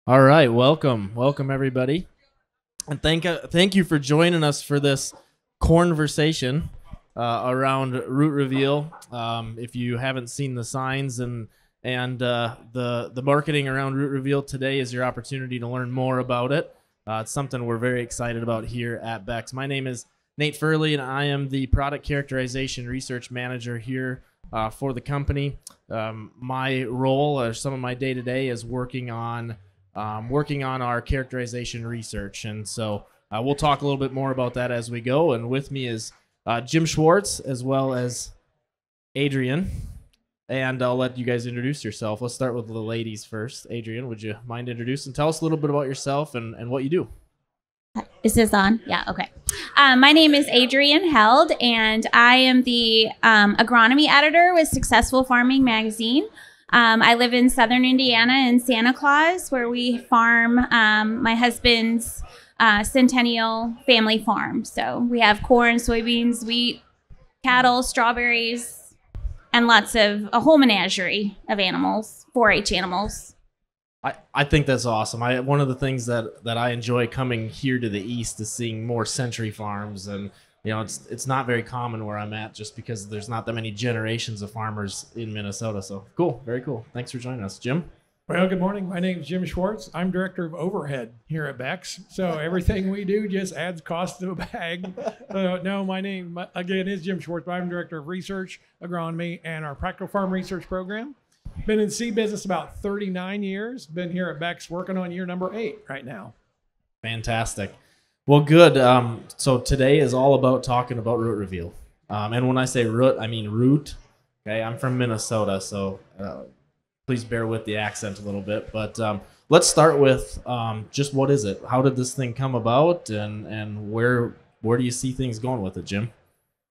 All right, welcome everybody, and thank you for joining us for this conversation around root reveal. If you haven't seen the signs and the marketing around root reveal, today is your opportunity to learn more about it. It's something we're very excited about here at Beck's. My name is Nate Firle, and I am the product characterization research manager here for the company. My role, or some of my day to day, is working on our characterization research. And so we'll talk a little bit more about that as we go. And with me is Jim Schwartz, as well as Adrienne. And I'll let you guys introduce yourself. Let's start with the ladies first. Adrienne, would you mind introducing? Tell us a little bit about yourself and what you do. Is this on? Yeah, okay. My name is Adrienne Held, and I am the agronomy editor with Successful Farming Magazine. I live in southern Indiana in Santa Claus, where we farm my husband's Centennial family farm. So we have corn, soybeans, wheat, cattle, strawberries, and a whole menagerie of animals, 4-H animals. I think that's awesome. One of the things that I enjoy coming here to the east is seeing more century farms, and it's not very common where I'm at, just because there's not that many generations of farmers in Minnesota. So cool, very cool. Thanks for joining us, Jim. Well, good morning. My name is Jim Schwartz. I'm director of overhead here at Beck's. So everything we do just adds cost to a bag. No, my name again is Jim Schwartz. But I'm director of research, agronomy, and our practical farm research program. Been in seed business about 39 years. Been here at Beck's working on year number 8 right now. Fantastic. Well, good. So today is all about talking about root reveal. And when I say root, I mean root. Okay, I'm from Minnesota, so please bear with the accent a little bit. But let's start with just what is it? How did this thing come about, and where do you see things going with it, Jim?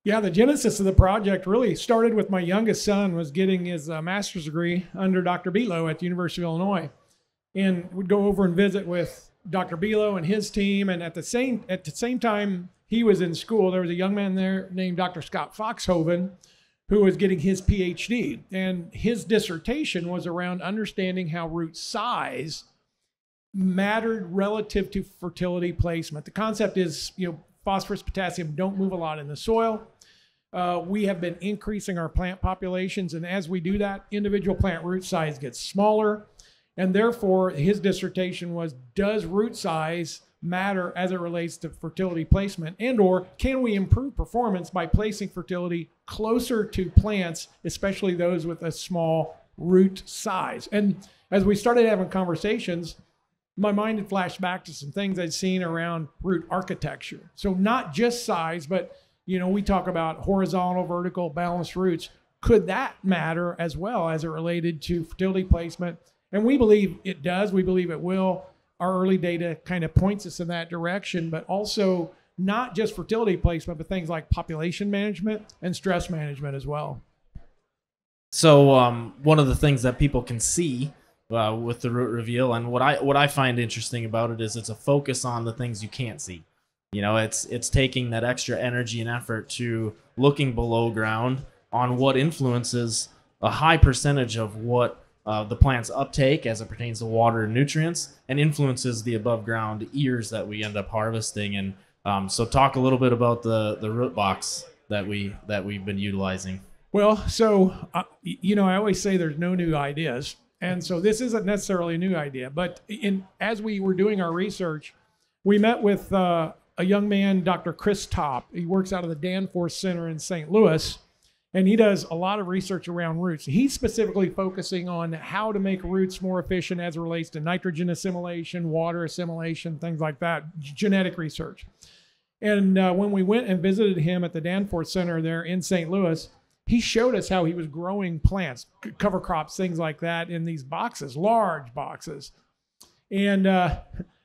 Yeah, the genesis of the project really started with my youngest son was getting his master's degree under Dr. Below at the University of Illinois. And we'd go over and visit with Dr. Below and his team. And at the same time he was in school, there was a young man there named Dr. Scott Foxhoven who was getting his PhD. And his dissertation was around understanding how root size mattered relative to fertility placement. The concept is, phosphorus, potassium don't move a lot in the soil. We have been increasing our plant populations, and as we do that, individual plant root size gets smaller, and therefore his dissertation was, does root size matter as it relates to fertility placement, and or can we improve performance by placing fertility closer to plants, especially those with a small root size? And as we started having conversations, my mind had flashed back to some things I'd seen around root architecture. So not just size, but we talk about horizontal, vertical, balanced roots. Could that matter as well as it related to fertility placement? And we believe it does. We believe it will. Our early data kind of points us in that direction, but also not just fertility placement, but things like population management and stress management as well. So one of the things that people can see with the root reveal, and what I find interesting about it, is it's a focus on the things you can't see. It's taking that extra energy and effort to looking below ground on what influences a high percentage of what the plant's uptake as it pertains to water and nutrients, and influences the above ground ears that we end up harvesting. And so talk a little bit about the root box that we've been utilizing. Well, so I always say there's no new ideas. And so this isn't necessarily a new idea, but as we were doing our research, we met with a young man, Dr. Chris Topp. He works out of the Danforth Center in St. Louis, and he does a lot of research around roots. He's specifically focusing on how to make roots more efficient as it relates to nitrogen assimilation, water assimilation, things like that, genetic research. And when we went and visited him at the Danforth Center there in St. Louis, he showed us how he was growing plants, cover crops, things like that, in these boxes, large boxes. And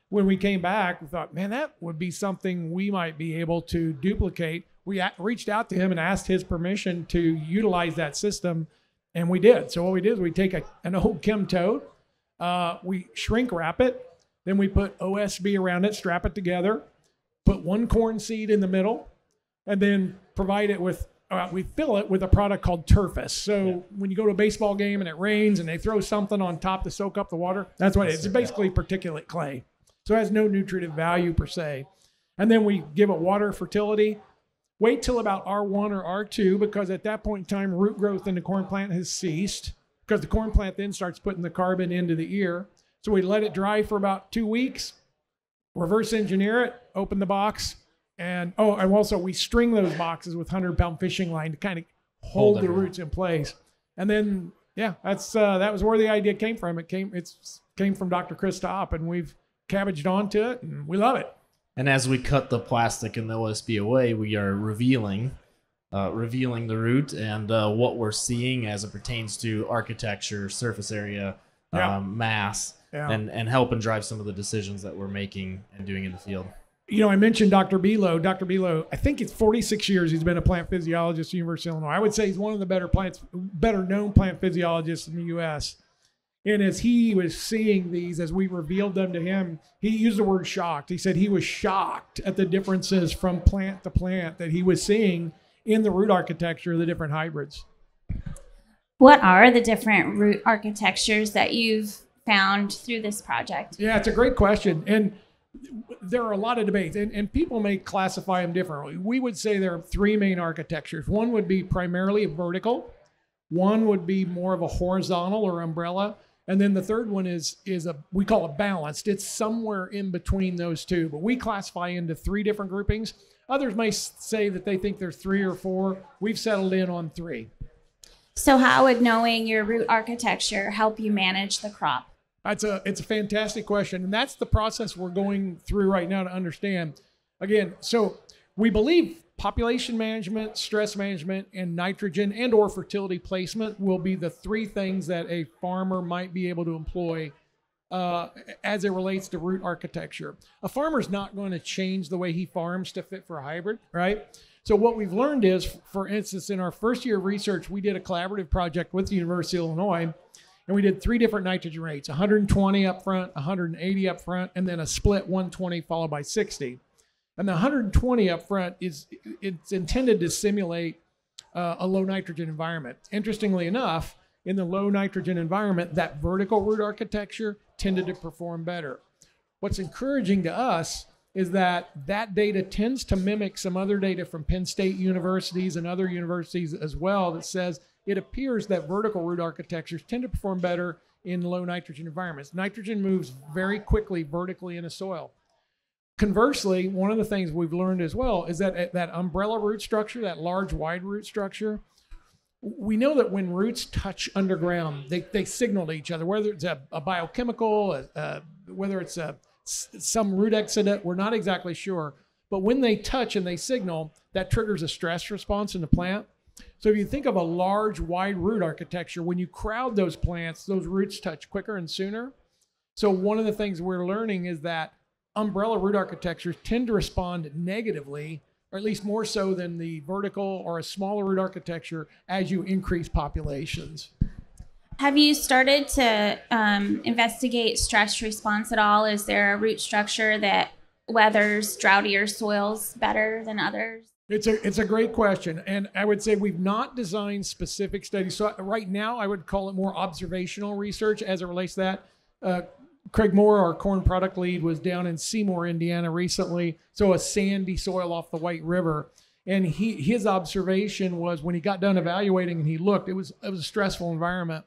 when we came back, we thought, man, that would be something we might be able to duplicate. We reached out to him and asked his permission to utilize that system, and we did. So what we did is we take an old Chem tote, we shrink wrap it, then we put OSB around it, strap it together, put one corn seed in the middle, and then provide it with we fill it with a product called Turfus. So when you go to a baseball game and it rains and they throw something on top to soak up the water, that's what it is. It's basically particulate clay. So it has no nutritive value per se. And then we give it water, fertility. Wait till about R1 or R2, because at that point in time, root growth in the corn plant has ceased, because the corn plant then starts putting the carbon into the ear. So we let it dry for about 2 weeks, reverse engineer it, open the box, and also we string those boxes with 100-pound fishing line to kind of hold the roots in place. And then, that was where the idea came from. It came from Dr. Chris Topp, and we've cabbaged onto it, and we love it. And as we cut the plastic and the OSB away, we are revealing the root and what we're seeing as it pertains to architecture, surface area, mass, and help and drive some of the decisions that we're making and doing in the field. I mentioned Dr. Below. Dr. Below, I think it's 46 years he's been a plant physiologist at the University of Illinois. I would say he's one of the better known plant physiologists in the U.S. And as he was seeing these, as we revealed them to him, he used the word shocked. He said he was shocked at the differences from plant to plant that he was seeing in the root architecture of the different hybrids. What are the different root architectures that you've found through this project? Yeah, it's a great question. And there are a lot of debates, and people may classify them differently. We would say there are three main architectures. One would be primarily vertical. One would be more of a horizontal or umbrella. And then the third one we call it balanced. It's somewhere in between those two, but we classify into three different groupings. Others may say that they think there's three or four. We've settled in on three. So how would knowing your root architecture help you manage the crop? It's a fantastic question, and that's the process we're going through right now to understand. Again, so we believe population management, stress management, and nitrogen and or fertility placement will be the three things that a farmer might be able to employ as it relates to root architecture. A farmer's not going to change the way he farms to fit for a hybrid, right? So what we've learned is, for instance, in our first year of research, we did a collaborative project with the University of Illinois, and we did three different nitrogen rates: 120 up front, 180 up front, and then a split 120 followed by 60. And the 120 up front it's intended to simulate a low nitrogen environment. Interestingly enough, in the low nitrogen environment, that vertical root architecture tended to perform better. What's encouraging to us is that data tends to mimic some other data from Penn State universities and other universities as well, that says it appears that vertical root architectures tend to perform better in low nitrogen environments. Nitrogen moves very quickly vertically in a soil. Conversely, one of the things we've learned as well is that that umbrella root structure, that large wide root structure, we know that when roots touch underground, they signal to each other, whether it's a biochemical, whether it's some root exudate, we're not exactly sure. But when they touch and they signal, that triggers a stress response in the plant. So if you think of a large wide root architecture, when you crowd those plants, those roots touch quicker and sooner. So one of the things we're learning is that umbrella root architectures tend to respond negatively, or at least more so than the vertical or a smaller root architecture, as you increase populations. Have you started to investigate stress response at all? Is there a root structure that weathers droughtier soils better than others? It's a great question, and I would say we've not designed specific studies. So right now, I would call it more observational research as it relates to that. Craig Moore, our corn product lead, was down in Seymour, Indiana recently, so a sandy soil off the White River. And his observation was, when he got done evaluating and he looked, it was a stressful environment.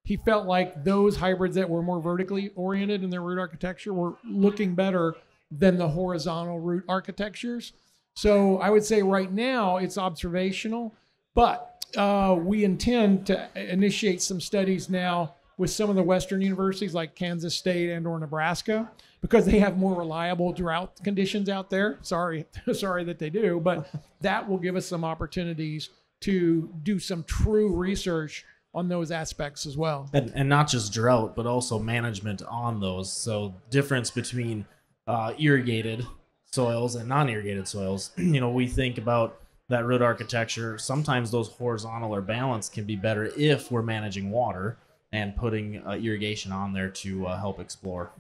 He felt like those hybrids that were more vertically oriented in their root architecture were looking better than the horizontal root architectures. So I would say right now it's observational, but we intend to initiate some studies now with some of the Western universities like Kansas State and or Nebraska, because they have more reliable drought conditions out there. Sorry that they do, but that will give us some opportunities to do some true research on those aspects as well. And not just drought, but also management on those. So difference between irrigated soils and non-irrigated soils. We think about that root architecture. Sometimes those horizontal or balanced can be better if we're managing water and putting irrigation on there to help explore.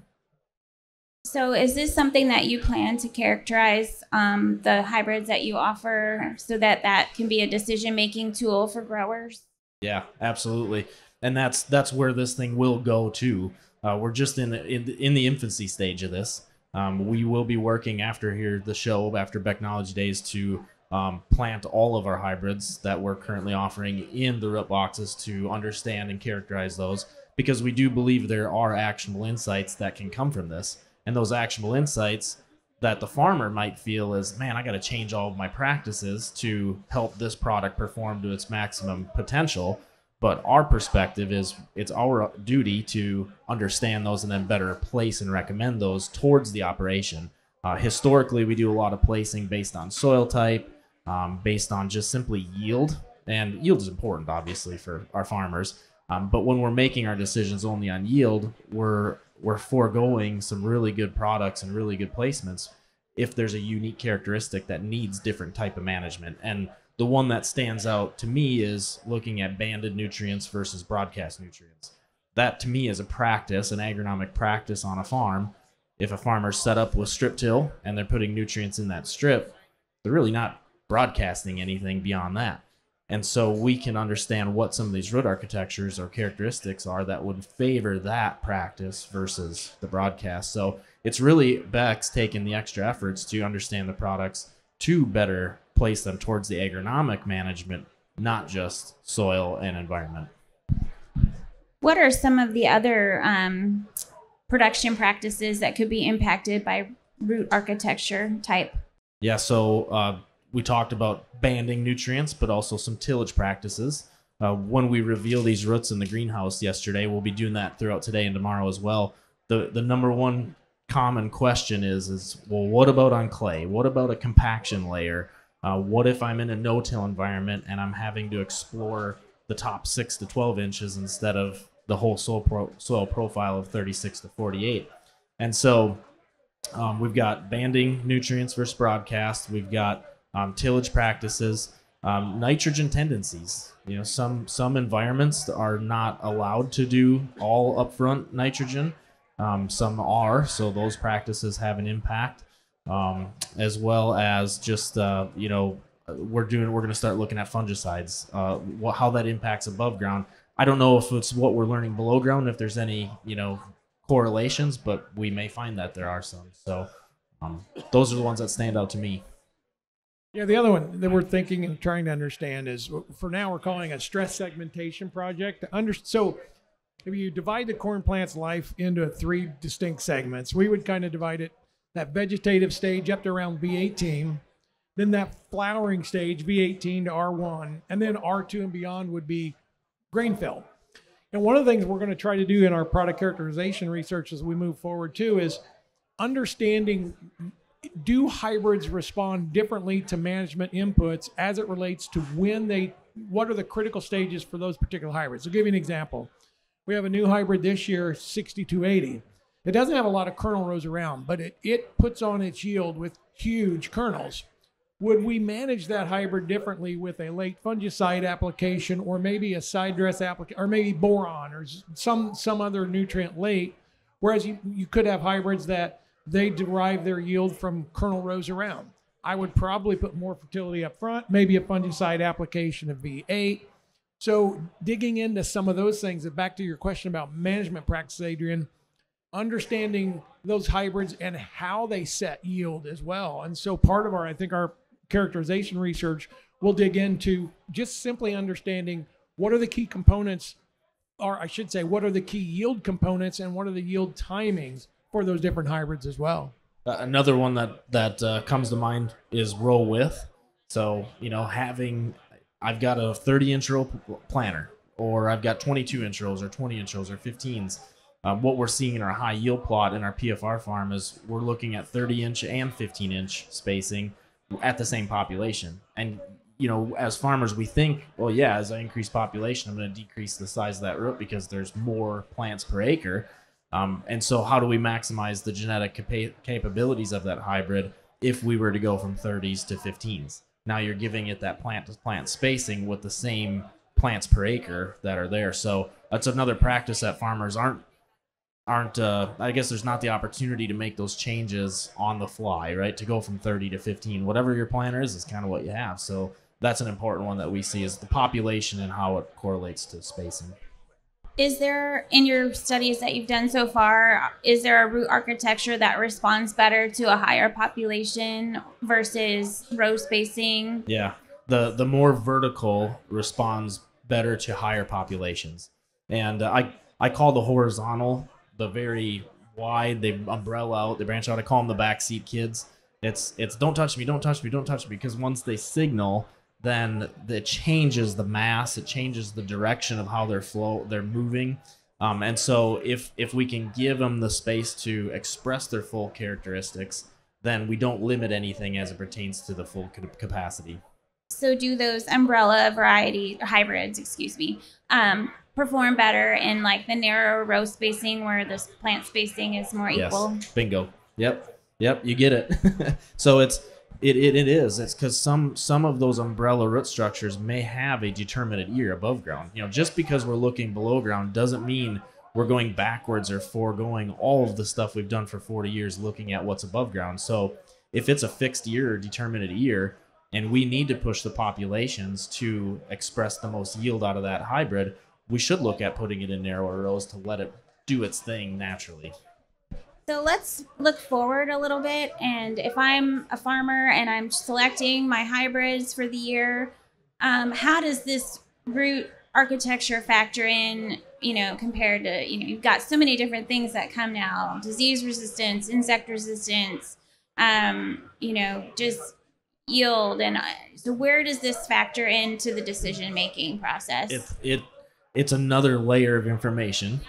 So is this something that you plan to characterize the hybrids that you offer so that that can be a decision-making tool for growers? Yeah, absolutely. And that's where this thing will go to. We're just in the infancy stage of this. We will be working after the show, after Beck Knowledge Days, to plant all of our hybrids that we're currently offering in the root boxes to understand and characterize those, because we do believe there are actionable insights that can come from this. And those actionable insights that the farmer might feel is, man, I got to change all of my practices to help this product perform to its maximum potential. But our perspective is it's our duty to understand those and then better place and recommend those towards the operation. Historically, we do a lot of placing based on soil type, based on just simply yield. And yield is important, obviously, for our farmers. But when we're making our decisions only on yield, we're foregoing some really good products and really good placements if there's a unique characteristic that needs different type of management. And the one that stands out to me is looking at banded nutrients versus broadcast nutrients. That to me is a practice, an agronomic practice on a farm. If a farmer's set up with strip till and they're putting nutrients in that strip, they're really not broadcasting anything beyond that. And so we can understand what some of these root architectures or characteristics are that would favor that practice versus the broadcast. So it's really Beck's taking the extra efforts to understand the products to better place them towards the agronomic management, not just soil and environment. What are some of the other production practices that could be impacted by root architecture type? Yeah, so we talked about banding nutrients, but also some tillage practices. When we reveal these roots in the greenhouse yesterday, we'll be doing that throughout today and tomorrow as well. The number one common question is, well, what about on clay? What about a compaction layer? What if I'm in a no-till environment and I'm having to explore the top 6 to 12 inches instead of the whole soil profile of 36 to 48? And so we've got banding nutrients versus broadcast. We've got tillage practices, nitrogen tendencies. You know, some environments are not allowed to do all upfront nitrogen. Some are, so those practices have an impact, as well as just we're going to start looking at fungicides, how that impacts above ground. I don't know if it's what we're learning below ground, if there's any correlations, but we may find that there are some. So those are the ones that stand out to me. Yeah, the other one that we're thinking and trying to understand is, for now, we're calling a stress segmentation project. So if you divide the corn plant's life into 3 distinct segments, we would kind of divide it, that vegetative stage up to around V18, then that flowering stage, V18 to R1, and then R2 and beyond would be grain fill. And one of the things we're going to try to do in our product characterization research as we move forward too is understanding, do hybrids respond differently to management inputs as it relates to what are the critical stages for those particular hybrids? I'll give you an example. We have a new hybrid this year, 6280. It doesn't have a lot of kernel rows around, but it puts on its yield with huge kernels. Would we manage that hybrid differently with a late fungicide application, or maybe a side dress application, or maybe boron, or some other nutrient late? Whereas you could have hybrids that they derive their yield from kernel rows around. I would probably put more fertility up front, maybe a fungicide application of V8. So digging into some of those things, and back to your question about management practices, Adrienne, understanding those hybrids and how they set yield as well. And so part of our characterization research will dig into just simply understanding what are the key components, or I should say, what are the key yield components and what are the yield timings for those different hybrids as well. Another one that comes to mind is row width. So, I've got a 30-inch row planter, or I've got 22-inch rows, or 20-inch rows, or 15s. What we're seeing in our high yield plot in our PFR farm is we're looking at 30-inch and 15-inch spacing at the same population. And, as farmers, we think, well, yeah, as I increase population, I'm going to decrease the size of that root because there's more plants per acre. And so how do we maximize the genetic capabilities of that hybrid if we were to go from 30s to 15s? Now you're giving it that plant-to-plant spacing with the same plants per acre that are there. So that's another practice that farmers aren't aren't I guess there's not the opportunity to make those changes on the fly, right? To go from 30 to 15, whatever your planner is kind of what you have. So that's an important one that we see is the population and how it correlates to spacing. Is there, in your studies that you've done so far, is there a root architecture that responds better to a higher population versus row spacing? Yeah, the more vertical responds better to higher populations. And I call the horizontal, the very wide, they umbrella out, they branch out. I call them the backseat kids. It's don't touch me, don't touch me, don't touch me, because once they signal, then it changes the mass, it changes the direction of how they're moving. And so if we can give them the space to express their full characteristics, then we don't limit anything as it pertains to the full capacity. So do those umbrella variety hybrids, perform better in like the narrow row spacing where the plant spacing is more equal? Yes, bingo. Yep, you get it. So it is. It's because some of those umbrella root structures may have a determinate ear above ground. Just because we're looking below ground doesn't mean we're going backwards or foregoing all of the stuff we've done for 40 years looking at what's above ground. So if it's a fixed ear or determinate ear, and we need to push the populations to express the most yield out of that hybrid, we should look at putting it in narrower rows to let it do its thing naturally. So let's look forward a little bit. And if I'm a farmer and I'm selecting my hybrids for the year, how does this root architecture factor in, compared to, you've got so many different things that come now, disease resistance, insect resistance, just yield. And so where does this factor into the decision-making process? It's another layer of information.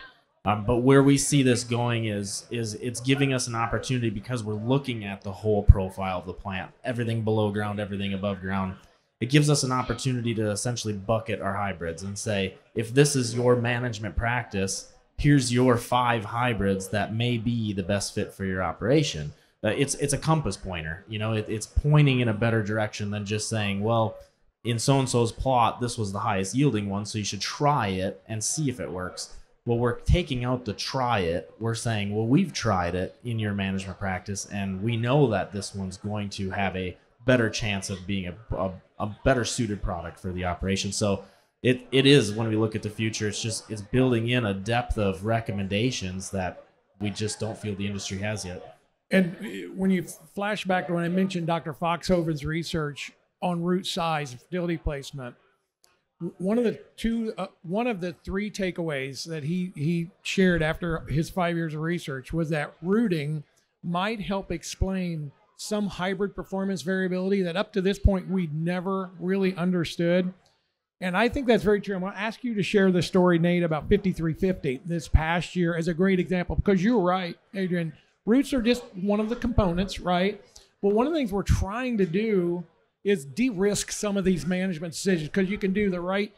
But where we see this going is it's giving us an opportunity, because we're looking at the whole profile of the plant, everything below ground, everything above ground. It gives us an opportunity to essentially bucket our hybrids and say, if this is your management practice, here's your 5 hybrids that may be the best fit for your operation. It's a compass pointer. It's pointing in a better direction than just saying, well, in so-and-so's plot, this was the highest yielding one, so you should try it and see if it works. Well, we're taking out the try it. We're saying, well, we've tried it in your management practice, and we know that this one's going to have a better chance of being a better suited product for the operation. So it is, when we look at the future, it's building in a depth of recommendations that we just don't feel the industry has yet. And when you flash back to when I mentioned Dr. Foxhoven's research on root size and fertility placement, one of the 3 takeaways that he shared after his 5 years of research was that rooting might help explain some hybrid performance variability that up to this point we'd never really understood. And I think that's very true. I'm going to ask you to share the story, Nate, about 5350 this past year as a great example, because you're right, Adrienne. Roots are just one of the components, right? But one of the things we're trying to do is de-risk some of these management decisions, because you can do the right,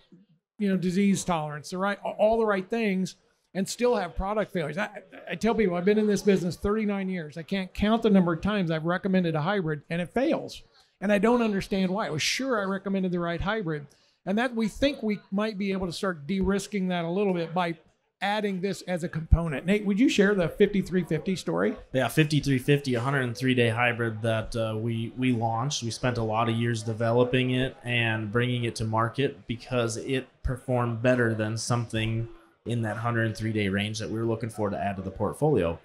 disease tolerance, all the right things, and still have product failures. I tell people I've been in this business 39 years. I can't count the number of times I've recommended a hybrid and it fails, and I don't understand why. I was sure I recommended the right hybrid, and that we think we might be able to start de-risking that a little bit by adding this as a component. Nate, would you share the 5350 story? Yeah, 5350, 103-day hybrid that we launched. We spent a lot of years developing it and bringing it to market because it performed better than something in that 103-day range that we were looking for to add to the portfolio.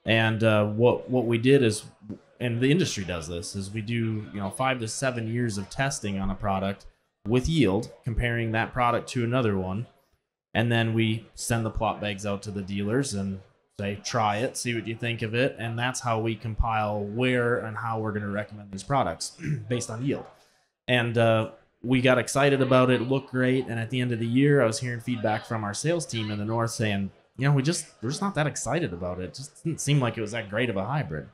And what we did is, and the industry does this, is we do 5 to 7 years of testing on a product with yield, comparing that product to another one. And then we send the plot bags out to the dealers and say, try it, see what you think of it. And that's how we compile where and how we're going to recommend these products based on yield. And we got excited about it, looked great. And at the end of the year, I was hearing feedback from our sales team in the north saying, we're just not that excited about it. It just didn't seem like it was that great of a hybrid.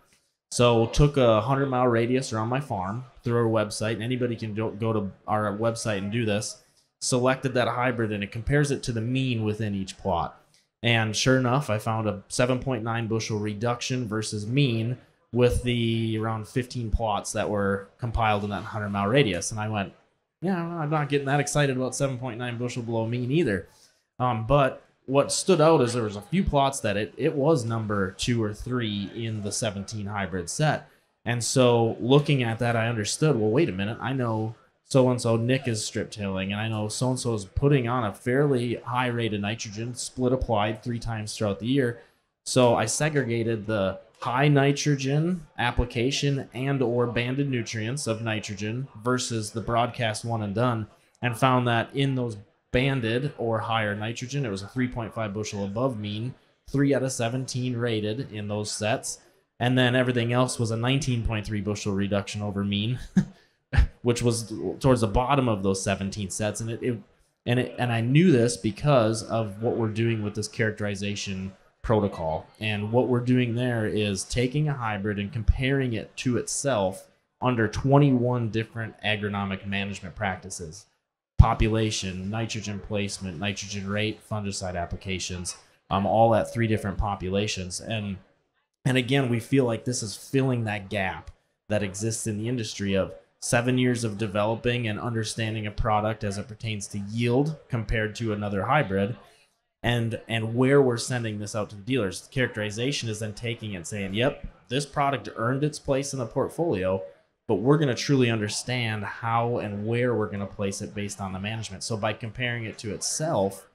So took a 100-mile radius around my farm through our website. And anybody can go to our website and do this. Selected that hybrid, and it compares it to the mean within each plot. And sure enough, I found a 7.9 bushel reduction versus mean with the around 15 plots that were compiled in that 100-mile radius. And I went, I'm not getting that excited about 7.9 bushel below mean either. But what stood out is there was a few plots that it was number 2 or 3 in the 17 hybrid set. And so looking at that, I understood, well, wait a minute, I know so-and-so Nick is strip tilling, and I know so-and-so is putting on a fairly high rate of nitrogen, split applied 3 times throughout the year. So I segregated the high nitrogen application and or banded nutrients of nitrogen versus the broadcast one and done, and found that in those banded or higher nitrogen, it was a 3.5 bushel above mean, 3 out of 17 rated in those sets. And then everything else was a 19.3 bushel reduction over mean, which was towards the bottom of those 17 sets. And I knew this because of what we're doing with this characterization protocol. And what we're doing there is taking a hybrid and comparing it to itself under 21 different agronomic management practices: population, nitrogen placement, nitrogen rate, fungicide applications, all at 3 different populations. And again, we feel like this is filling that gap that exists in the industry of 7 years of developing and understanding a product as it pertains to yield compared to another hybrid, and where we're sending this out to the dealers. The characterization is then taking it and saying, yep, this product earned its place in the portfolio, but we're going to truly understand how and where we're going to place it based on the management. So by comparing it to itself,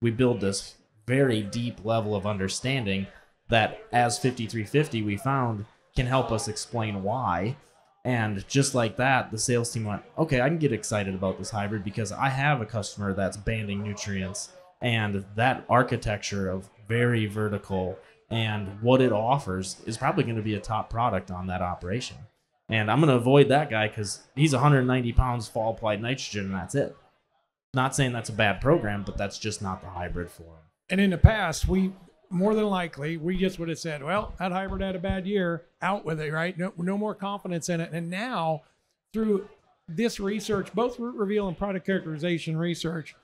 we build this very deep level of understanding that, as 5350 we found, can help us explain why. And just like that, the sales team went, okay, I can get excited about this hybrid because I have a customer that's banding nutrients, and that architecture of very vertical and what it offers is probably going to be a top product on that operation. And I'm going to avoid that guy because he's 190 pounds fall applied nitrogen, and that's it. Not saying that's a bad program, but that's just not the hybrid for him. And in the past, more than likely, we just would have said, well, that hybrid had a bad year, out with it, right? No more confidence in it. And now, through this research, both root reveal and product characterization research,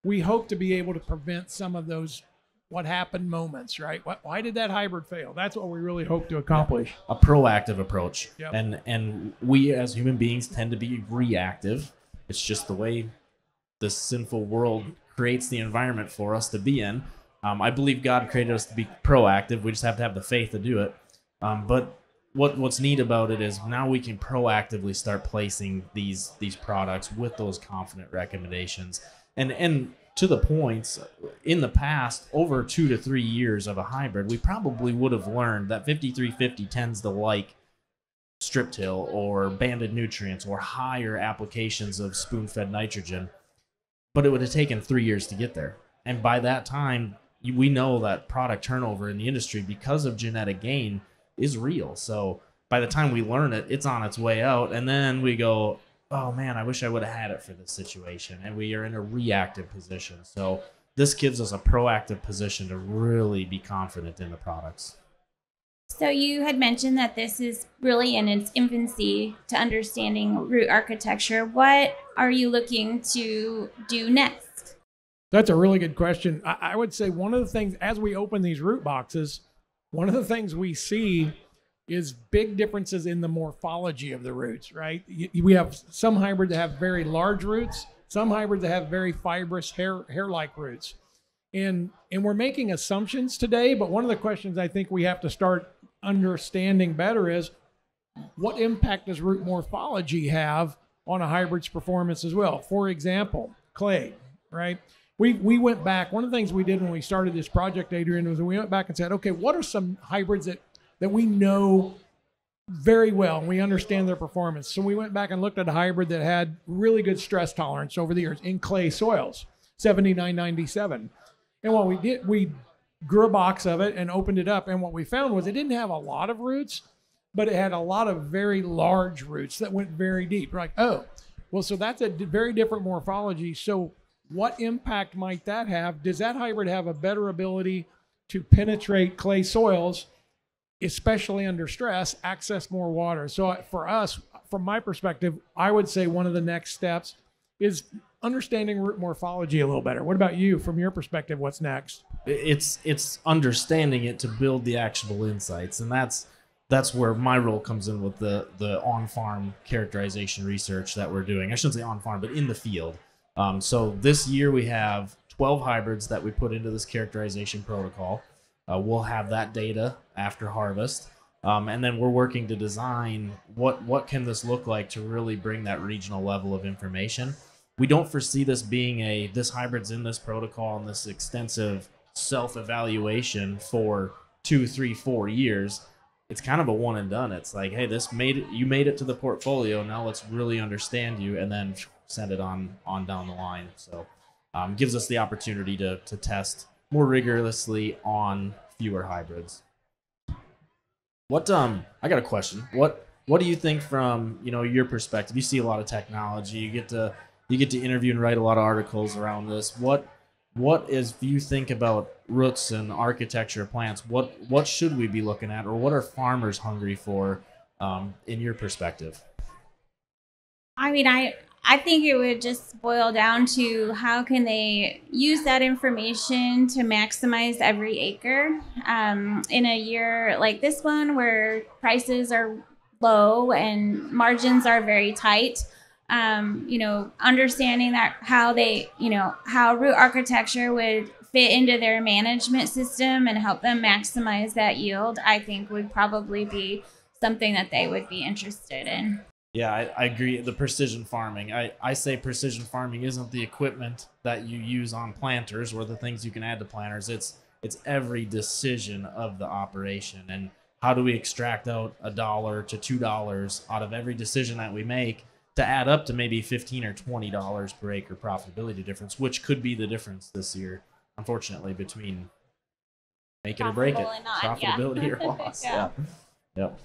we hope to be able to prevent some of those what happened moments, right? Why did that hybrid fail? That's what we really hope to accomplish. A proactive approach. Yep. And we as human beings tend to be reactive. It's just the way this sinful world creates the environment for us to be in. I believe God created us to be proactive. We just have to have the faith to do it. But what's neat about it is now we can proactively start placing these products with those confident recommendations. And to the points, in the past, over 2 to 3 years of a hybrid, we probably would have learned that 5350 tends to like strip till or banded nutrients or higher applications of spoon-fed nitrogen. But it would have taken 3 years to get there. And by that time, we know that product turnover in the industry, because of genetic gain, is real. So by the time we learn it, it's on its way out. And then we go, oh man, I wish I would have had it for this situation. And we are in a reactive position. So this gives us a proactive position to really be confident in the products. So you had mentioned that this is really in its infancy to understanding root architecture. What are you looking to do next? That's a really good question. I would say one of the things, as we open these root boxes, one of the things we see is big differences in the morphology of the roots, right? We have some hybrids that have very large roots, some hybrids that have very fibrous hair-like roots. And we're making assumptions today, but one of the questions I think we have to start understanding better is, what impact does root morphology have on a hybrid's performance as well? For example, clay, right? We went back. One of the things we did when we started this project, Adrienne, was we went back and said, okay, what are some hybrids that we know very well and we understand their performance? So we went back and looked at a hybrid that had really good stress tolerance over the years in clay soils, 7997. And what we did, we grew a box of it and opened it up. And what we found was it didn't have a lot of roots, but it had a lot of very large roots that went very deep. We're like, oh, well, so that's a very different morphology. So what impact might that have? Does that hybrid have a better ability to penetrate clay soils, especially under stress, access more water? So for us, from my perspective, I would say one of the next steps is understanding root morphology a little better. What about you? From your perspective, what's next? It's understanding it to build the actionable insights, and that's where my role comes in with the on-farm characterization research that we're doing. I shouldn't say on-farm, but in the field. So this year we have 12 hybrids that we put into this characterization protocol. We'll have that data after harvest. And then we're working to design what can this look like to really bring that regional level of information. We don't foresee this being this hybrid's in this protocol and this extensive self-evaluation for 2, 3, 4 years. It's kind of a one and done. It's like, hey, you made it to the portfolio. Now let's really understand you, and then send it on down the line. So gives us the opportunity to test more rigorously on fewer hybrids. I got a question. What do you think from your perspective? You see a lot of technology. You get to interview and write a lot of articles around this. If you think about roots and architecture of plants, what should we be looking at, or what are farmers hungry for in your perspective? I mean, I think it would just boil down to how can they use that information to maximize every acre. In a year like this one where prices are low and margins are very tight, understanding that how root architecture would fit into their management system and help them maximize that yield, I think would probably be something that they would be interested in. Yeah, I agree. The precision farming. I say precision farming isn't the equipment that you use on planters or the things you can add to planters. It's every decision of the operation, and how do we extract out $1 to $2 out of every decision that we make to add up to maybe $15 or $20 per acre profitability difference, which could be the difference this year, unfortunately, between make it or break it, profitability or loss. Yeah. Yep.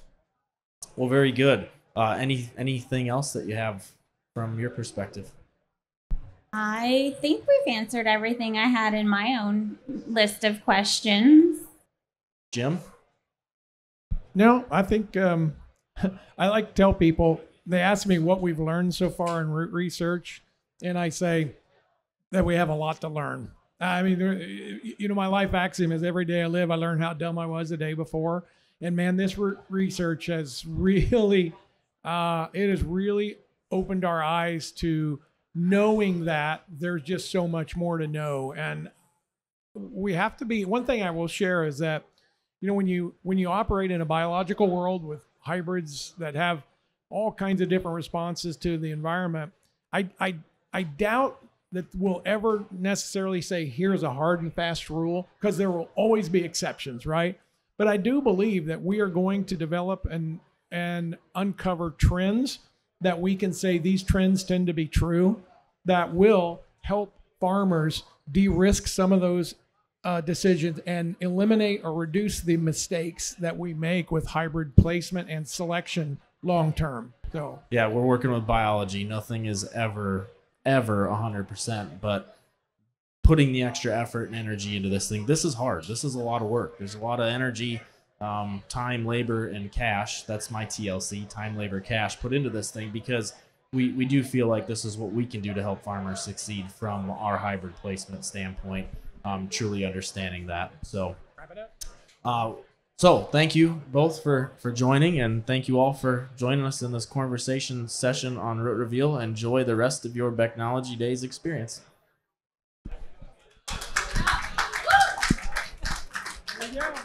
Well, very good. Anything else that you have from your perspective? I think we've answered everything I had in my own list of questions. Jim? No, I think I like to tell people, they ask me what we've learned so far in root research, and I say that we have a lot to learn. I mean, my life axiom is every day I live, I learn how dumb I was the day before. And man, this research has really, it has really opened our eyes to knowing that there's just so much more to know. And we have to be, one thing I will share is that, when you operate in a biological world with hybrids that have all kinds of different responses to the environment, I doubt that we'll ever necessarily say, here's a hard and fast rule, because there will always be exceptions, right? But I do believe that we are going to develop and uncover trends that we can say these trends tend to be true, that will help farmers de-risk some of those decisions and eliminate or reduce the mistakes that we make with hybrid placement and selection long term. So yeah, we're working with biology. Nothing is ever 100%, but putting the extra effort and energy into this thing, this is hard. This is a lot of work. There's a lot of energy, time, labor, and cash. That's my TLC, time, labor, cash, put into this thing, because we do feel like this is what we can do to help farmers succeed from our hybrid placement standpoint, truly understanding that. So wrap it up. So thank you both for joining, and thank you all for joining us in this conversation session on Root Reveal. Enjoy the rest of your Becknology Days experience. Yeah.